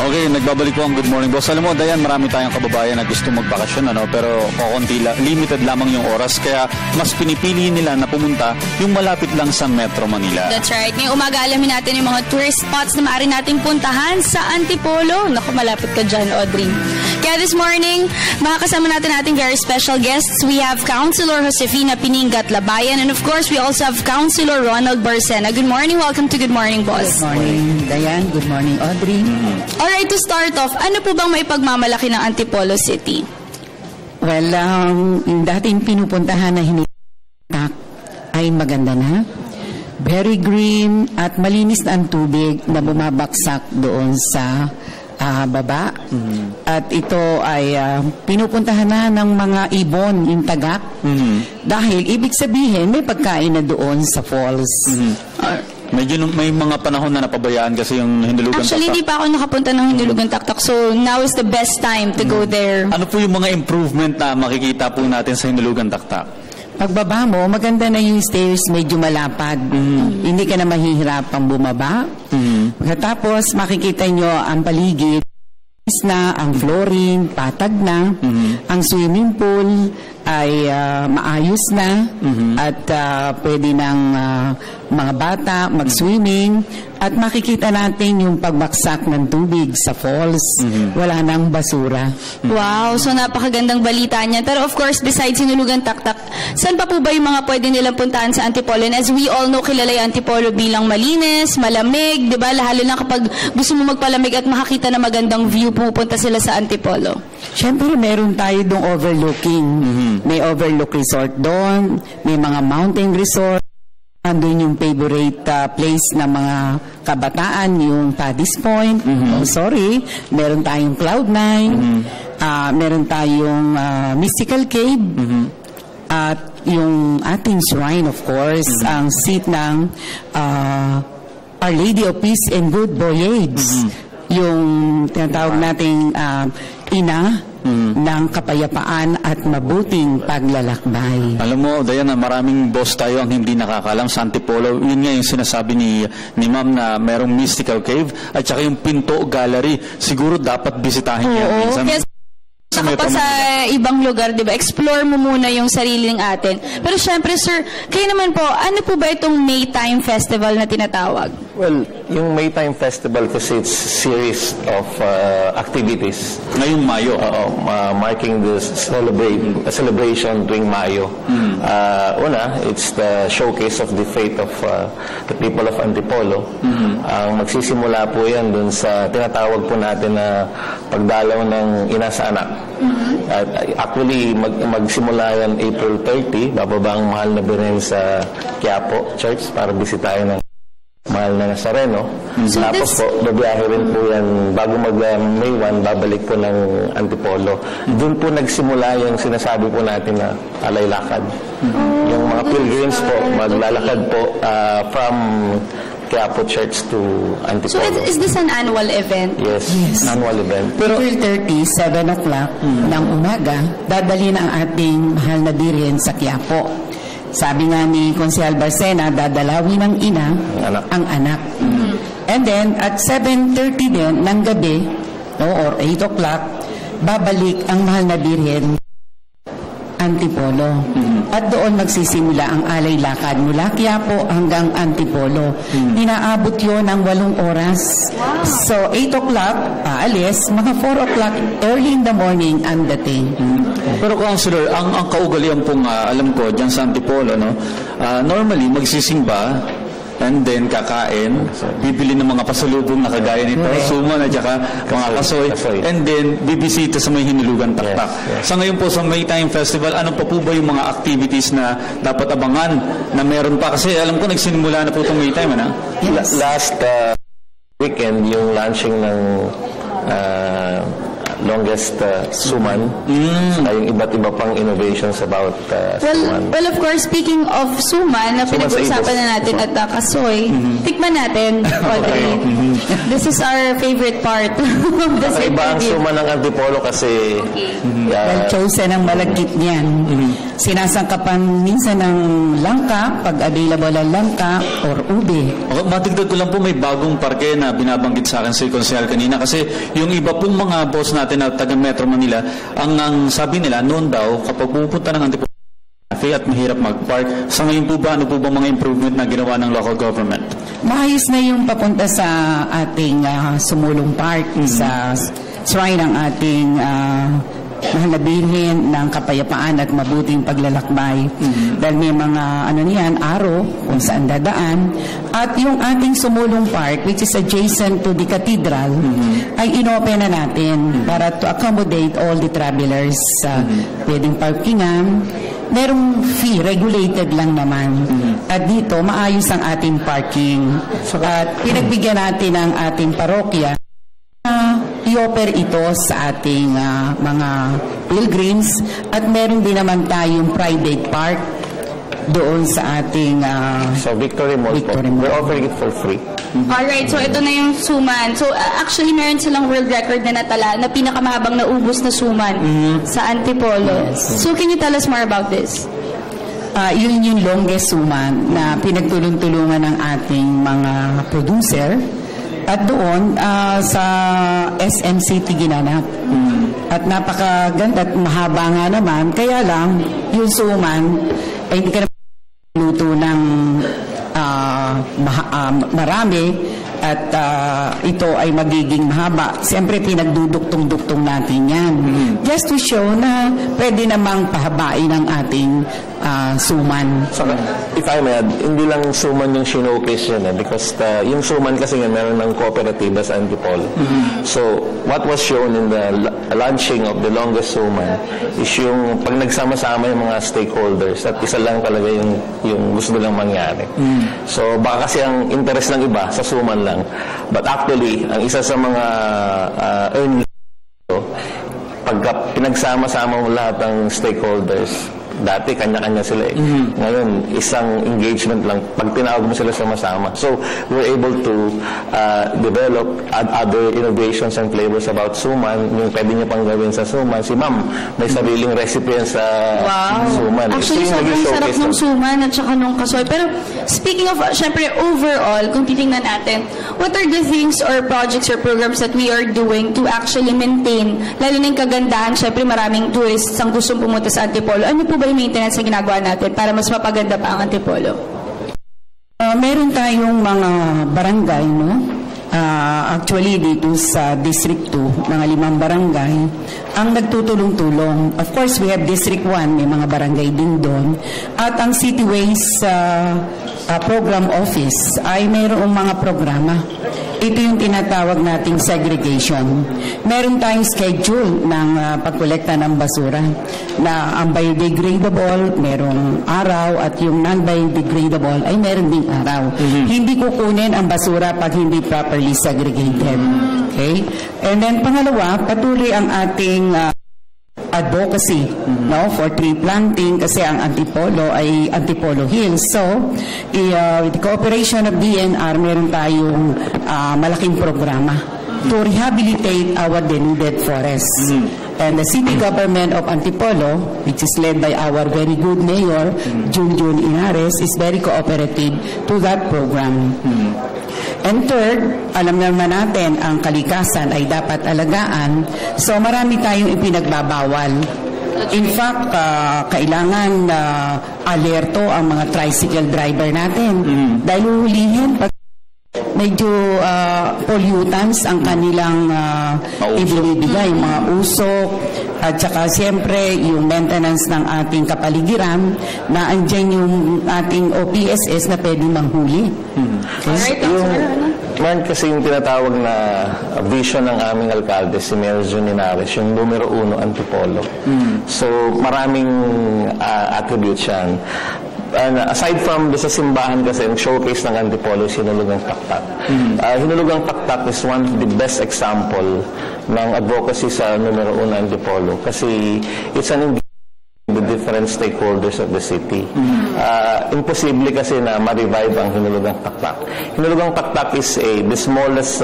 Okay, nagbabalik po ang Good Morning Boss. Alam mo, Dayan, marami tayong kababayan na gusto magbakasyon, pero limited lamang yung oras, kaya mas pinipili nila na pumunta yung malapit lang sa Metro Manila. That's right. Ngayong umaga, alamin natin yung mga tourist spots na maaari nating puntahan sa Antipolo. Naku, malapit ka dyan, Audrey. Kaya this morning, makakasama natin ating very special guests. We have Councilor Josefina Piningat Labayan, and of course, we also have Councilor Ronald Barcena. Good morning. Welcome to Good Morning, Boss. Good morning, Dayan. Good morning, Audrey. Alright, to start off, ano po bang maipagmamalaki ng Antipolo City? Well, yung dating pinupuntahan na hinitak ay maganda na. Very green at malinis na ang tubig na bumabaksak doon sa baba. At ito ay pinupuntahan na ng mga ibon, yung tagak. Dahil ibig sabihin, may pagkain na doon sa falls. Medyo may mga panahon na napabayaan kasi yung Hinulugan Actually, Taktak. hindi pa ako nakapunta ng Hinulugan Taktak. So, now is the best time to go there. Ano po yung mga improvement na makikita po natin sa Hinulugan Taktak? Pagbaba mo, maganda na yung stairs, medyo malapad. Hindi ka na mahihirapang bumaba. Tapos, makikita nyo ang paligid na, ang flooring, patag na, ang swimming pool ay maayos na, at pwede ng mga bata mag-swimming, at makikita natin yung pagbaksak ng tubig sa falls. Wala nang basura. Wow, so napakagandang balita niya. Pero of course, besides Hinulugan Taktak, saan pa po ba yung mga pwede nilang puntahan sa Antipolo? And as we all know, kilala yung Antipolo bilang malinis, malamig, di ba? Lalo na kapag gusto mo magpalamig at makakita na magandang view, pupunta sila sa Antipolo. Siyempre, meron tayo doong overlooking. May overlook resort doon, may mga mountain resort. Andun yung favorite place ng mga kabataan, yung Paddy's Point. Meron tayong Cloud9. Meron tayong Mystical Cave. At yung ating shrine, of course, ang seat ng Our Lady of Peace and Good Voyage. Yung tinatawag nating ina ng kapayapaan at mabuting paglalakbay. Alam mo, Diana, maraming boss tayo ang hindi nakakalam sa Antipolo. Yun nga yung sinasabi ni Ma'am na merong Mystical Cave at saka yung Pinto Gallery. Siguro dapat bisitahin yan. Yes. Kapag sa ibang lugar, di ba, explore mo muna yung sariling atin. Pero syempre, sir, kayo naman po, ano po ba itong Maytime Festival na tinatawag? Well, yung Maytime Festival kasi it's series of activities. Ngayong Mayo. Marking the celebration tuwing Mayo. Una, it's the showcase of the faith of the people of Antipolo. Ang magsisimula po yan dun sa tinatawag po natin na pagdalaw ng ina sa anak. Actually, magsimula yan April 30, bababa ang mahal na Birhen sa Quiapo Church para bisitahin ng mahal na Nazareno. Tapos po, babiyahe rin po yan bago mag-May 1, babalik po ng Antipolo. Doon po nagsimula yung sinasabi po natin na alay lakad. Yung mga pilgrims po, maglalakad po from Quiapo Church to Antipolo. So is this an annual event? Yes, annual event. Pero April 30, 7 o'clock ng umaga, dadalhin ang ating mahal na Birhen sa Quiapo. Sabi nga ni Consejal Barcena, dadalawin ng ina ang anak. And then, at 7:30 din ng gabi, or 8 o'clock, babalik ang mahal na Birhen Antipolo. At doon magsisimula ang alay lakad mula Quiapo hanggang Antipolo. Inaabot yun ng 8 oras. So, 8 o'clock, paalis, mga 4 o'clock, early in the morning, ang dating. Pero Councilor, ang kaugalian pong alam ko dyan sa Antipolo, normally magsisimba, and then kakain, bibili ng mga pasalubong na kagaya nito, suman at saka mga kasoy, and then bibisita sa may Hinulugan Taktak. Sa ngayon po sa Maytime Festival, ano pa po ba yung mga activities na dapat abangan na meron pa? Kasi alam ko nagsimula na po itong Maytime, ano? Last weekend, yung launching ng longest suman, yung iba't iba pang innovations about suman. Well, of course, speaking of suman, na pinag-uusapan na natin at kasoy, tikman natin, Audrey. This is our favorite part of the Iba ang suman ng Antipolo kasi well chosen ang malagkit niyan. sinasangkapan minsan ng langka, pag available ang langka, or ube. Okay, matigdag ko lang po, may bagong parke na binabanggit sa akin si Konsehal kanina kasi yung iba pong mga boss natin na taga Metro Manila, ang sabi nila noon daw kapag pupunta ng Antipolo at mahirap mag-park. Sa ngayon po ba, ano po ba mga improvement na ginawa ng local government? Maayos na yung papunta sa ating Sumulong Park, sa shrine ng ating mahal na Birhen ng Kapayapaan at mabuting paglalakbay. Dahil may mga araw kung saan dadaan. At yung ating Sumulong Park, which is adjacent to the cathedral, ay inopen na natin para to accommodate all the travelers. Pwedeng parkingan. Merong fee, regulated lang naman. At dito, maayos ang ating parking. At pinagbigyan natin ang ating parokya i-offer ito sa ating mga pilgrims. At meron din naman tayong private park doon sa ating So, Victory Mall po. We're offering it for free. Alright, so ito na yung suman. So actually, meron silang world record na natala na pinakamahabang naubos na suman sa Antipolo. So can you tell us more about this? Yun yung longest suman na pinagtulong-tulungan ng ating mga producer. At doon, sa SMCT ginanap. At napakaganda at mahaba nga naman. Kaya lang, yung suman, ay hindi ka na luto ng marami at ito ay magiging mahaba. Siyempre, pinagduduktong-duktong natin yan. Just to show na pwede namang pahabain ang ating suman. So, if I may add, hindi lang suman yung showcase yan because yung suman kasi nga meron ng kooperatiba sa Antipolo. So, what was shown in the launching of the longest suman is yung pag nagsama-sama yung mga stakeholders at isa lang talaga yung gusto nilang mangyari. So, baka kasi ang interest ng iba sa suman lang. But actually, ang isa sa mga earnings pagka pinagsama-sama mo lahat ng stakeholders, dati kanya-kanya sila eh. Ngayon, isang engagement lang pag tinawag mo sila sama-sama. So, we're able to develop other innovations and flavors about suman. Yung pwede niyo pang gawin sa suman. Si Ma'am, may sariling recipe yan sa suman. Actually, sobrang sarap ng suman at saka nung kasoy. Pero, speaking of, syempre, overall, kung titingnan natin, what are the things or projects or programs that we are doing to actually maintain, lalo na yung kagandahan, syempre maraming tourists ang gustong pumunta sa Antipolo. Ano po ba yung maintenance na ginagawa natin para mas mapaganda pa ang Antipolo? Meron tayong mga barangay, no? Actually, dito sa District 2, mga 5 barangay, ang nagtutulong-tulong. Of course, we have District 1, may mga barangay din doon. At ang City Waste Program Office ay mayroong mga programa. Ito yung tinatawag nating segregation. Meron tayong schedule ng pagkolekta ng basura na ang biodegradable, merong araw, at yung non-biodegradable ay meron ding araw. Hindi kukunin ang basura pag hindi properly segregated. Okay? And then pangalawa, patuloy ang ating advocacy for tree planting kasi ang Antipolo ay Antipolo Hills. So, with the cooperation of DNR, meron tayong malaking programa to rehabilitate our denuded forests. And the city government of Antipolo, which is led by our very good mayor, Junjun Inares, is very cooperative to that program. And third, alam naman natin, ang kalikasan ay dapat alagaan. So marami tayong ipinagbabawal. In fact, kailangan alerto ang mga tricycle driver natin. Dahil uhulihin pag medyo pollutants ang kanilang ibinibigay, mga usok, at saka siyempre yung maintenance ng ating kapaligiran na andyan yung ating OPSS na pwedeng manghuli. Alright, Man, kasi yung tinatawag na vision ng aming alkalde, si Mayor Jun Inares, yung numero 1, Antipolo. So, maraming attributes yan. And aside from sa simbahan kasi, yung showcase ng Antipolo is Hinulugang Taktak. Hinulugang Taktak is one of the best example ng advocacy sa numero 1 Antipolo kasi it's an the different stakeholders of the city. Imposible kasi na ma-revive ang Hinulugang Taktak. Hinulugang Taktak is the smallest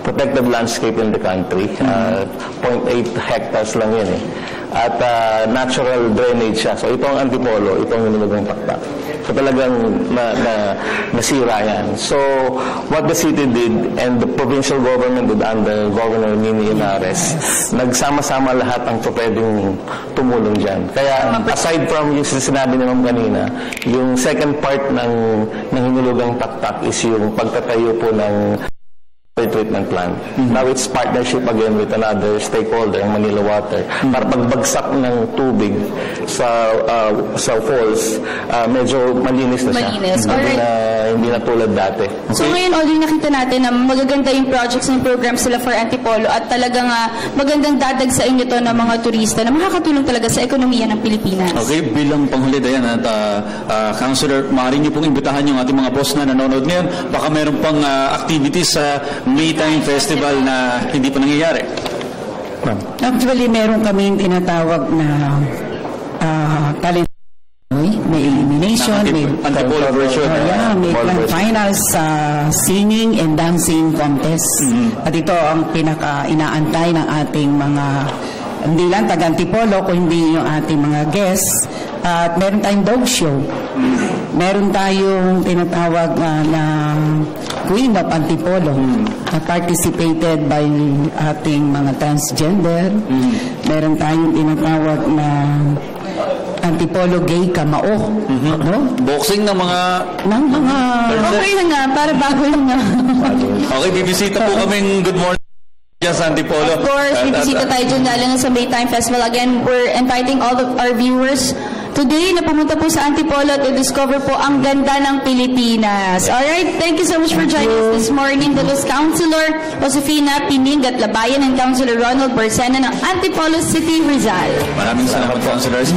protected landscape in the country. 0.8 hectares lang yun eh. at natural drainage siya. So ito ang Antipolo, ito ang Hinulugang Pakpak. So talagang nasira yan. So what the city did and the provincial government did under Governor Nini Inares, nagsama-sama lahat ang pwedeng tumulong dyan. Kaya aside from yung sinabi ni Ma'am kanina, yung second part ng Hinulugang Pakpak is yung pagtatayo po ng treatment plant. Now it's partnership again with another stakeholder, ang Manila Water, para pagbagsak ng tubig sa falls, medyo malinis na siya. Malinis. Hindi na tulad dati. So ngayon, Audrey, nakita natin na magaganda yung projects ng program sila for Antipolo at talagang magandang dadag sa inyo to ng mga turista na makakatulong talaga sa ekonomiya ng Pilipinas. Okay, bilang panghuli Dayan at Councilor, maaari niyo pong imbitahan yung ating mga boss na nanonood ngayon. Baka meron pang activities sa Maytime Festival na hindi pa nangyayari. Actually, meron kaming tinatawag na talent. May elimination, may Antipolo version. May grand finals sa singing and dancing contest. At ito ang pinaka-inaantay ng ating mga, hindi lang taga-Antipolo, kundi yung ating mga guests. At meron tayong dog show. Meron tayong tinatawag na Queen of Antipolo, participated by ating mga transgender. Meron tayong tinatawag na Antipolo Gay Kamao. No? Boxing ng mga... Okay na nga, para bago lang nga. Okay, bibisita po kaming Good Morning dyan sa Antipolo. Of course, bibisita tayo dyan dahil nga sa Maytime Festival. Again, we're inviting all of our viewers today na pumunta po sa Antipolo to discover po ang ganda ng Pilipinas. Alright, thank you so much for joining us this morning. That was Councilor Josefina Pining Gatlabayan and Councilor Ronald Barcena ng Antipolo City, Rizal. Maraming salamat, Councilors.